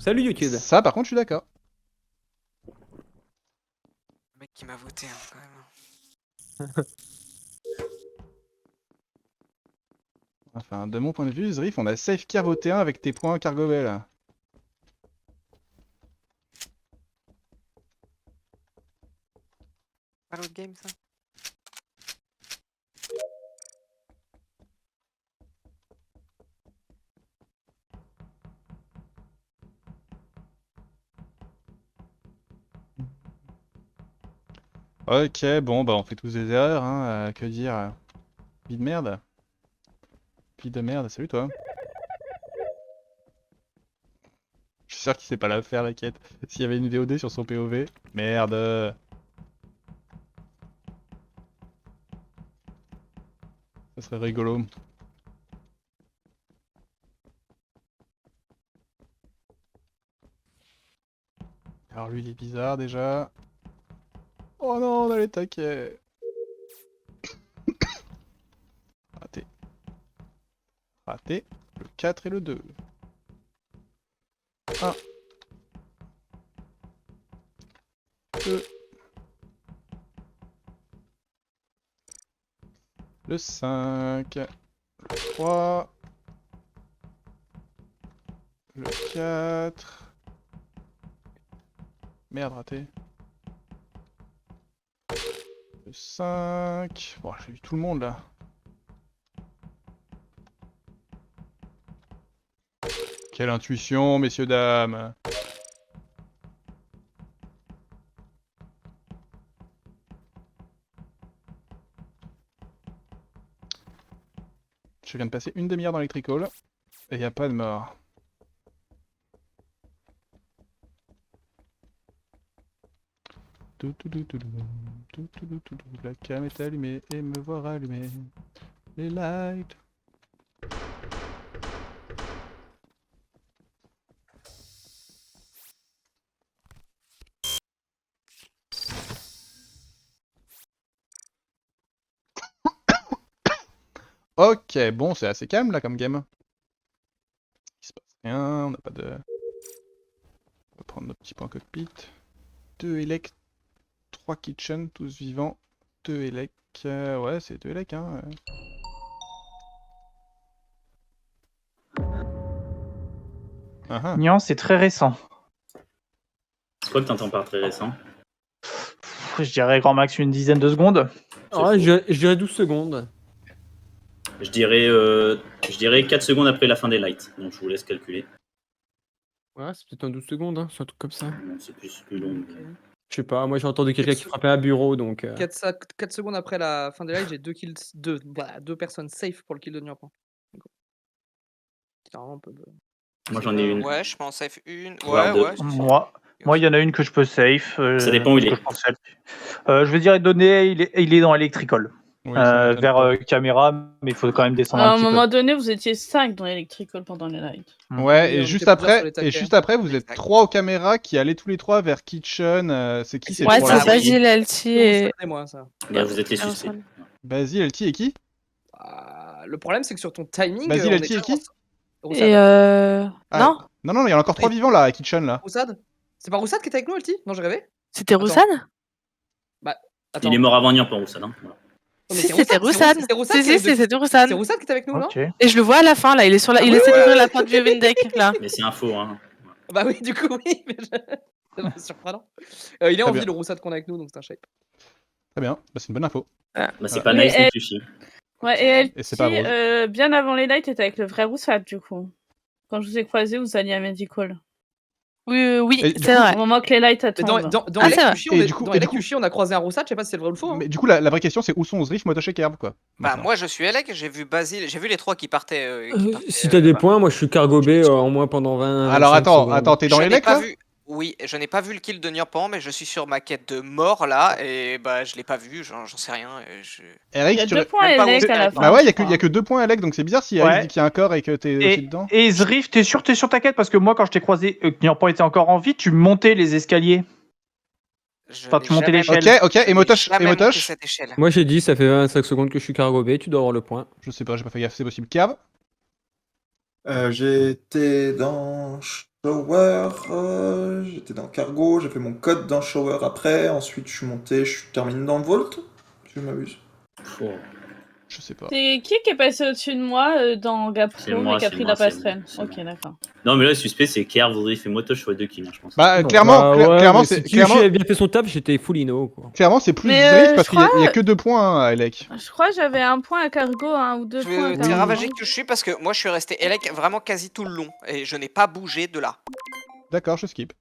Salut YouTube. Ça, par contre, je suis d'accord. Le mec qui m'a voté, hein, quand même. Enfin, de mon point de vue, Zrif, on a safe Carvo T1 avec tes points Cargovet là. Pas l'autre game, ça? Ok, bon, bah on fait tous des erreurs, hein, que dire. Vie de merde. Vie de merde, salut toi. Je suis sûr qu'il sait pas la faire la quête. S'il y avait une VOD sur son POV. Merde. Ça serait rigolo. Alors lui il est bizarre déjà. Oh non, on a les taquets. Raté. Raté. Le 4 et le 2. 1. 2. Le 5. Le 3. Le 4. Merde, raté. Le 5. Bon, j'ai vu tout le monde là. Quelle intuition, messieurs, dames. Je viens de passer une demi-heure dans l'Electrical et il n'y a pas de mort. La cam est allumée et me voir allumer les lights. Ok, bon, c'est assez calme là comme game. Il se passe rien, on n'a pas de... On va prendre notre petit point cockpit. 2 élec, 3 kitchen, tous vivants. 2 élec, ouais, c'est 2 élec, hein. Nian, c'est très récent. C'est quoi que t'entends par très récent? Je dirais grand max une dizaine de secondes. Ah, je dirais 12 secondes. Je dirais 4 secondes après la fin des lights, donc je vous laisse calculer. Ouais, c'est peut-être un 12 secondes, hein, c'est un truc comme ça. Non, c'est plus long. Je sais pas, moi j'ai entendu quelqu'un qui frappait un bureau donc. 4 secondes après la fin des lives, j'ai 2 kills, deux personnes safe pour le kill de Nurpan. Moi j'en ai une. Ouais, je pense safe une. Voire Ouais, deux. ouais. Moi, il y en a une que je peux safe. Ça dépend où il est. Je vais dire donné, il est dans Electrical. Oui, ça m'étonne pas. Vers caméra, mais il faut quand même descendre À un un petit peu. moment donné, vous étiez 5 dans Electrical pendant les lights. Ouais, Oui, et on juste était plusieurs sur après, les taquets. vous êtes 3 aux caméras qui allaient tous les 3 vers Kitchen. C'est qui ces Ouais, trois c'est là Basile, Elti et moi, ça. Bah, vous êtes les suspects. Basile, Elti et qui? Le problème, c'est que sur ton timing. Basile, on Elti est et qui? Et Ah, non, il y en a encore 3 vivants là à Kitchen là. Roussad? C'est pas Roussad qui était avec nous, Elti? Non, j'ai rêvé? C'était Roussad? Bah, attends. Il est mort avant Nurpan, Roussad. Hein. Voilà. Si, c'était Roussad. Si, c'était Roussad. C'est Roussad qui était avec nous, non? Et je le vois à la fin, là, il est sur la... il essaie d'ouvrir la porte du Vindec, là. Mais c'est un faux, hein. Bah oui, du coup, oui. C'est surprenant. Il est en Très vie, bien. le Roussad qu'on a avec nous, donc c'est un shape. Très bien, bah, c'est une bonne info. Bah, c'est pas nice non plus, si. Ouais, et elle, Et c'est pas rose. bien avant les lights, était avec le vrai Roussad, du coup. Quand je vous ai croisé, vous alliez à Medical. Oui, Et du c'est coup, vrai. Au moment que les lights Mais attendent. dans Ah, c'est vrai. Electuchy, on a croisé un Roussad, je sais pas si c'est le vrai ou le faux. Hein. Mais du coup, la vraie question c'est où sont Zrif, Motosh et Kerb quoi. Bah, maintenant. moi je suis Elec, j'ai vu Basile, j'ai vu les 3 qui partaient. Si t'as des points, moi je suis Cargo B en moins pendant 20. Alors 25 attends, secondes. t'es dans les lecs là? Oui, je n'ai pas vu le kill de Nurpan, mais je suis sur ma quête de mort là, et bah je l'ai pas vu, j'en sais rien. Eric, Il y a tu 2 points Même pas Elec où à la c'est. fin. Bah ouais, je il y crois. a que 2 points Alec, donc c'est bizarre si Eric dit qu'il y a un corps et que t'es aussi dedans. Et Zrif, t'es sur ta quête parce que moi, quand je t'ai croisé, Nurpan était encore en vie, tu montais les escaliers. Enfin, tu montais l'échelle. Ok, et Motosh? Moi j'ai dit, ça fait 25 secondes que je suis Cargo B, tu dois avoir le point. Je sais pas, j'ai pas fait gaffe, c'est possible. Kerb? J'étais dans shower, j'étais dans cargo, j'ai fait mon code dans shower après, ensuite je suis monté, je suis terminé dans le vault, si je m'abuse. Oh, Je sais pas. C'est qui est passé au-dessus de moi dans C'est Gapro moi, et qui a c'est pris moi, la c'est passerelle? moi, c'est Ok, d'accord. Non, mais là, le suspect, c'est Kerr, Voldriff et Motosh sur les 2 kills, hein, je pense. Bah, Non, clairement, ouais, clairement, mais c'est si clairement, Yoshi avait bien fait son taf, j'étais full inno, quoi. clairement, c'est plus Mais, Drift je parce qu'il y a crois- que 2 points, hein, Elec. Je crois que j'avais un point à cargo, ou 2 points à T'es cargo. ravagé que je suis parce que moi je suis resté Elec vraiment quasi tout le long et je n'ai pas bougé de là. D'accord, je skip.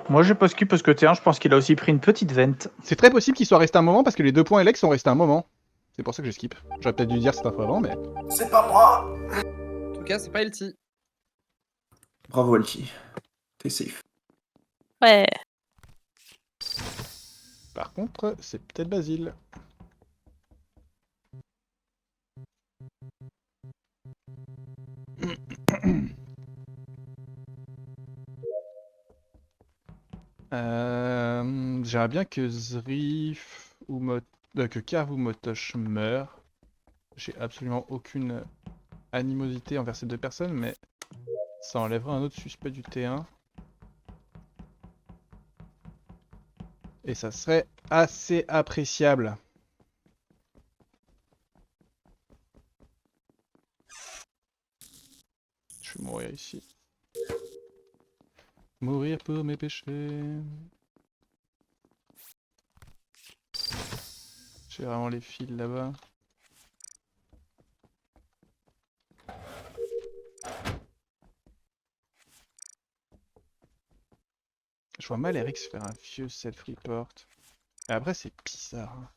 Moi, j'ai pas skip parce que T1, je pense qu'il a aussi pris une petite vente. C'est très possible qu'il soit resté un moment parce que les 2 points Elec sont restés un moment. C'est pour ça que j'ai skip. J'aurais peut-être dû dire cette info avant, mais. C'est pas moi. En tout cas, c'est pas LT. Bravo Alki, t'es safe. Ouais. Par contre, c'est peut-être Basile. J'aimerais bien que Zrif ou que Carv ou Motosh meurent. J'ai absolument aucune animosité envers ces 2 personnes, mais ça enlèvera un autre suspect du T1. Et ça serait assez appréciable. Je vais mourir ici. Mourir pour mes péchés. J'ai vraiment les fils là-bas. Je vois mal Eric faire un vieux self-report. Et après, c'est bizarre.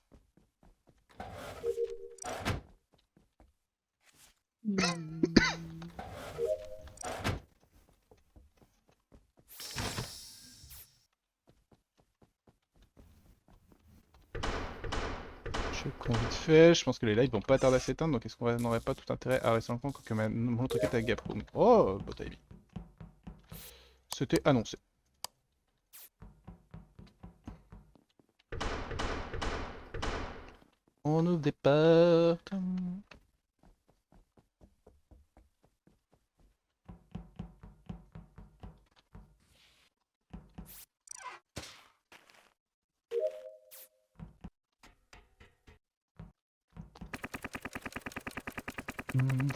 Je con vite fait, je pense que les lights vont pas tarder à s'éteindre, donc est-ce qu'on n'aurait pas tout intérêt à rester dans le coin que mon autre quête avec Gapro. Oh, Botaïbi. C'était annoncé. On ouvre des portes.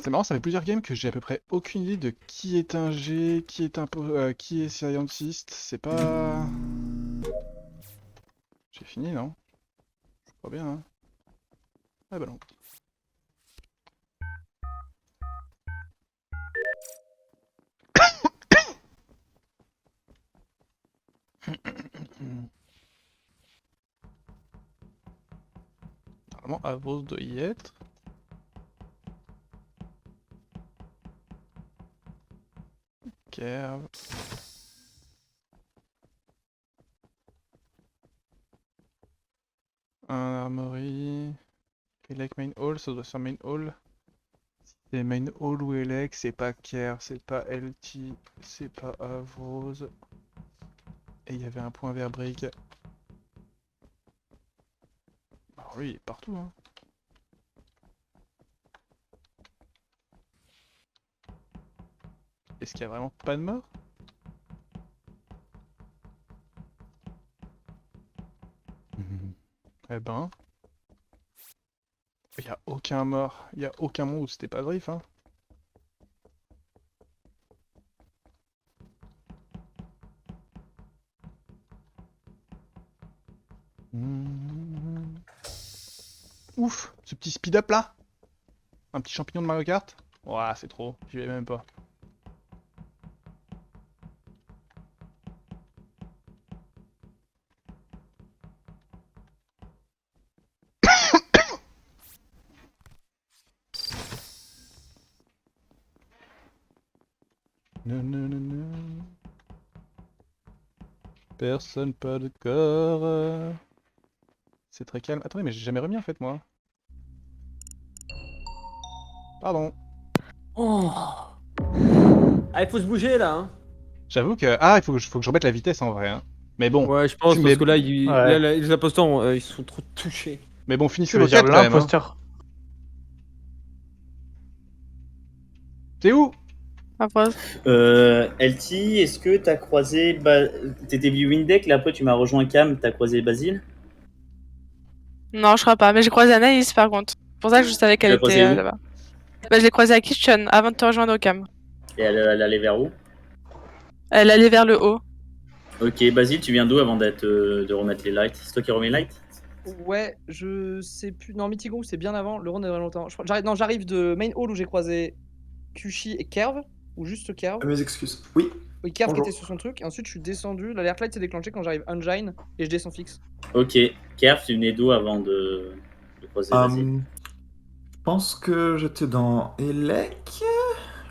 C'est marrant, ça fait plusieurs games que j'ai à peu près aucune idée de qui est un G, qui est scientist. C'est pas... J'ai fini, non? Je crois bien, hein. Ah bah non. Normalement, Avos doit y être. Kerv. Un armory. Elec main hall, ça doit ser main hall. Si c'est main hall ou Elec, c'est pas Kerv, c'est pas LT, c'est pas Avrose. Et il y avait un point vers Brick. Alors lui il est partout, hein. Est-ce qu'il y a vraiment pas de mort? Eh ben... Il y a aucun mort. Il y a aucun monde où c'était pas Drift, hein. Ouf, ce petit speed up là. Un petit champignon de Mario Kart. Ouah, c'est trop, j'y vais même pas. Non, non, non, non. Personne, pas de corps. C'est très calme. Attendez, mais j'ai jamais remis en fait, moi. Pardon. Oh. Ah, il faut se bouger là, hein. J'avoue que... Ah, il faut que je remette la vitesse en vrai, hein. Mais bon, Ouais, je pense, tu parce mets- que là, Ouais. là, les impostants, ils sont trop touchés. mais bon, Tu finissez veux vos dire quêtes quand même, hein. l'imposteur. T'es où? Après, LT, est-ce que t'as croisé... T'étais viewing deck, là après tu m'as rejoint Cam, t'as croisé Basile? non, je crois pas. Mais j'ai croisé Anaïs par contre. C'est pour ça que je savais qu'elle Tu l'as croisée était où là-bas. Bah, je l'ai croisée à Kitchen avant de te rejoindre au cam. Et elle allait vers où? Elle allait vers le haut. Ok, Basile, tu viens d'où avant de remettre les lights? C'est toi qui remets les lights? Ouais, je sais plus. Non, Meeting Room, c'est bien avant. Le round est longtemps. J'arrive de Main Hall où j'ai croisé Kushi et Kerv. Ou juste Kerv. Mes excuses. Oui. Oui, Kerv qui Bonjour. était sur son truc. Et ensuite, je suis descendu. L'alert light s'est déclenché quand j'arrive Engine. Et je descends fixe. Ok, Kerf, tu venais d'où avant de croiser Basile? Je pense que j'étais dans Elec.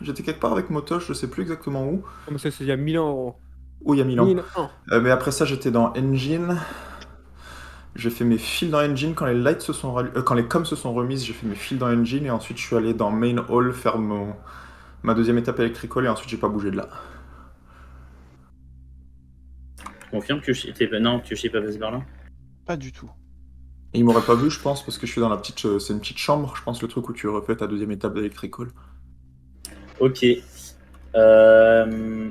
J'étais quelque part avec Motosh, je sais plus exactement où. Comme ça, c'est il y a 1000 ans. Où il y a 1000 ans. 1001. Mais après ça, j'étais dans Engine. J'ai fait mes fils dans Engine quand les lights se sont quand les coms se sont remises. J'ai fait mes fils dans Engine et ensuite je suis allé dans Main Hall faire ma deuxième étape électricole et ensuite j'ai pas bougé de là. Tu confirmes que Kushi est pas passé par là? Pas du tout. Et ils m'auraient pas vu, je pense, parce que je suis dans la petite. C'est une petite chambre, je pense, le truc où tu refais ta deuxième étape d'électricole. Ok.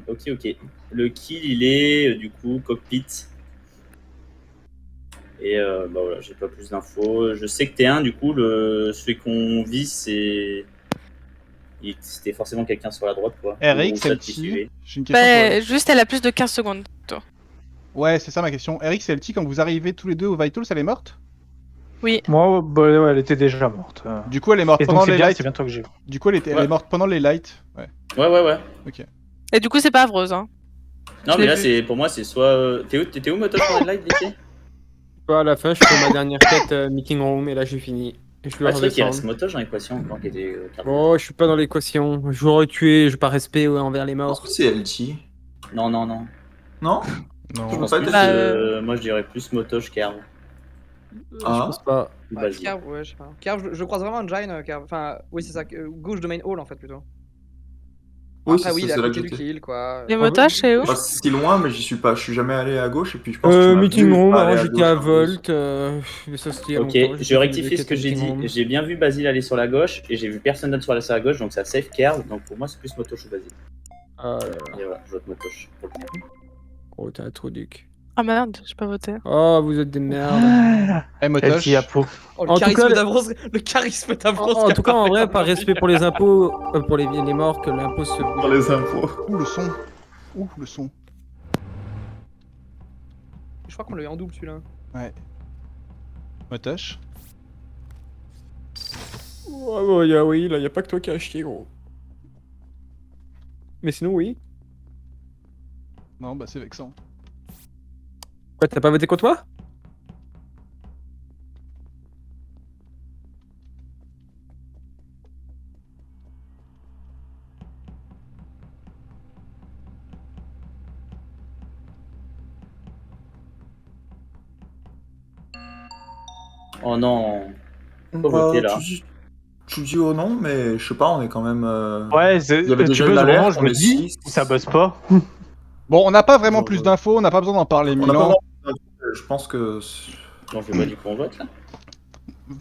Ok. Le kill, il est du coup cockpit. Et bah voilà, j'ai pas plus d'infos. Je sais que T1, du coup, celui qu'on vise, c'était forcément quelqu'un sur la droite, quoi. RX, Ou ça qui suivait. j'ai une question pour Bah, juste, elle a plus de 15 secondes. Ouais, c'est ça ma question. RX et LT, quand vous arrivez tous les deux au Vitals, elle est morte? Oui. Moi, bah, ouais, elle était déjà morte. Du coup, elle est morte Et donc pendant c'est les bien, lights. c'est bien toi que j'ai. Du coup, elle est morte pendant les lights. Ouais. Ouais. Ok. Et du coup, c'est pas affreuse, hein. Non, Je mais l'ai là, vu. pour moi, c'est soit. T'étais où, Motos, pour Red Light, d'été? À la fin, je fais ma dernière quête Meeting Room et là, j'ai fini. Et je dois Ah, c'est vrai qu'il reste redescendre. Motos dans l'équation encore qui était. Oh, je suis pas dans l'équation. Je voudrais tuer, je par respect envers les Je pense morts. que c'est LT. Non. Non Non. Je pense pas plus, été- Bah, moi, je dirais plus Motos qu'Herve. Je Ah. pense pas. Ou Ouais, Basile. Kerv, ouais, je sais pas. Kerv, je croise vraiment Engine. Kerv. Enfin, oui, c'est ça. Gauche de Main Hall en fait, plutôt. Oui, Après, oui, il est à c'est là que côté du j'étais. kill, quoi. les motages, c'est où? Pas si loin, mais j'y suis pas. Je suis jamais allé à gauche et puis je pense que tu m'as Meeting vu Room, pas aller alors à j'étais gauche à en plus. Volt. Mais ça, c'était il y a Ok, longtemps. je rectifie ce que j'ai dit. Meeting Room. J'ai bien vu Basile aller sur la gauche et j'ai vu personne d'autre sur la gauche, donc ça safe Kerve. Donc pour moi, c'est plus Motos ou Basile. Ah là là. Et voilà, je vote Motos. pour le coup. Oh, t'es un trou duc. Ah merde, j'ai pas voté. Oh, vous êtes des merdes. Eh, Motosh. LT à peau. Oh, En tout cas, le charisme d'Avros. En tout cas, en vrai, par respect pour les impôts, pour les morts, que l'impôt se Pour les infos. Ouh, le son. Ouh, le son. Je crois qu'on l'a eu en double celui-là. Ouais. Motosh. Ouais, bah, oui, là, y a pas que toi qui as chier, gros. Mais sinon, oui. Non, bah c'est vexant. Quoi, t'as pas voté contre moi? Oh non. Faut voter, là. Tu dis au nom, mais je sais pas, on est quand même. Ouais, Il y avait tu déjà buzz une au moment, alerte, je on me est dis, six. ça buzz pas. Bon, on n'a pas vraiment Genre, plus d'infos, on n'a pas besoin d'en parler On mille a pas ans. je pense que. Donc je vois du coup on vote là.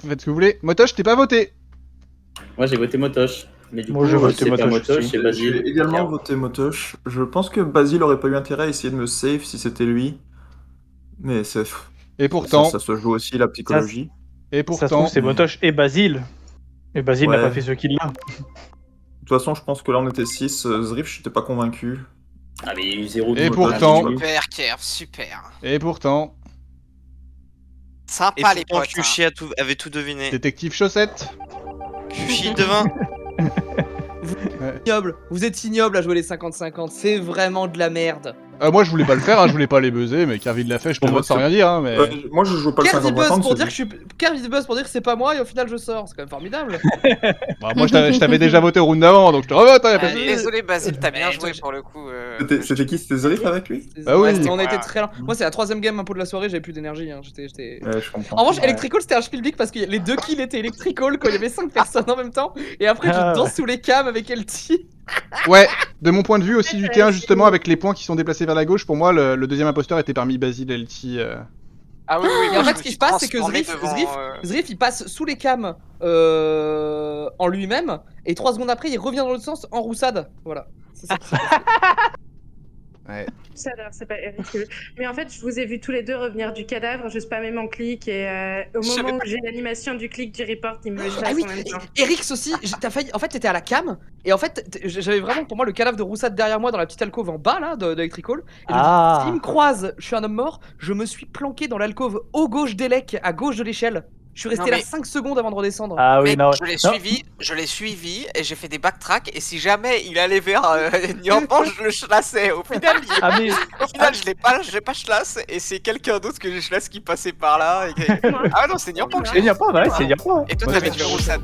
Faites ce que vous voulez. Motosh, t'es pas voté. Moi j'ai voté Motosh. Mais du Moi, coup, j'ai voté c'est pas Motosh Motosh, aussi. c'est J'ai Basile. également voté Motosh. Je pense que Basile aurait pas eu intérêt à essayer de me save si c'était lui. Mais c'est. Et pourtant, Ça se joue aussi la psychologie. et Ça se pourtant, trouve, c'est Motosh et Basile. Et Basile n'a Ouais. pas fait ce kill-là. De toute façon, je pense que là on était 6. Zrif, j'étais pas convaincu. Ah mais il y a eu 0 Et de pourtant- Motosh. Super, Kerv, super. et pourtant, Sympa les potes. Kushi avait tout deviné. détective Chaussette. Kushi devin. Ignoble. Vous êtes ignoble à jouer les 50-50. C'est vraiment de la merde. Moi je voulais pas le faire, hein, je voulais pas les buzzer, mais Kervid l'a fait, je te Bon, vote sans rien dire, hein, mais... Moi je joue pas le Kerv dit buzz 50-50. pour dire que je suis. Kerv dit buzz pour dire que c'est pas moi et au final je sors. C'est quand même formidable. Bah, moi je t'avais déjà voté au round d'avant, donc je te revote, hein, y a pas de souci. Désolé Basile, t'as bien joué pour le coup. C'était qui? C'était Zrif avec lui? Bah oui. On a été très lent. Moi c'est la troisième game impôt de la soirée, j'avais plus d'énergie. Hein. J'étais. Ouais, je comprends. En revanche, Ouais. Electrical c'était un Spielbeak parce que les deux kills étaient Electrical quand il y avait 5 personnes en même temps. Et après, Ah, je danse ouais. sous les cams avec LT. Ouais, de mon point de vue aussi du T1 justement, avec les points qui sont déplacés vers la gauche, pour moi le deuxième imposteur était parmi Basile et LT. Ah oui, oui. Et en moi, fait, je ce me qui suis se passe, c'est que transformé devant, Zriff, il passe sous les cams en lui-même, et 3 secondes après, il revient dans l'autre sens en roussade. Voilà. C'est ça qui s'est passé. Ouais. Ça alors, c'est pas Eric. Mais en fait, je vous ai vu tous les deux revenir du cadavre, je spammais mon clic et au Je savais moment où pas. j'ai l'animation du clic du report, il me le Ah chasse oui, en même temps. Erix aussi, t'as failli. En fait, t'étais à la cam, et en fait, j'avais vraiment pour moi le cadavre de Roussade derrière moi dans la petite alcôve en bas là d'Electrical. Et Ah. s'il me croise, je suis un homme mort, je me suis planqué dans l'alcôve au gauche d'Elec, à gauche de l'échelle. Je suis resté Non, là mais- 5 secondes avant de redescendre. Ah oui, Mec, non. je l'ai suivi et j'ai fait des backtracks et si jamais il allait vers Niampan, je le chlassais. Au final, Ah, mais... je l'ai pas chlasse et c'est quelqu'un d'autre que j'ai chlasse qui passait par là. Ah non, c'est Niampan que C'est j'ai. Niampan, ouais, c'est Niampan. Et toi, Moi, t'avais je tué Roussade.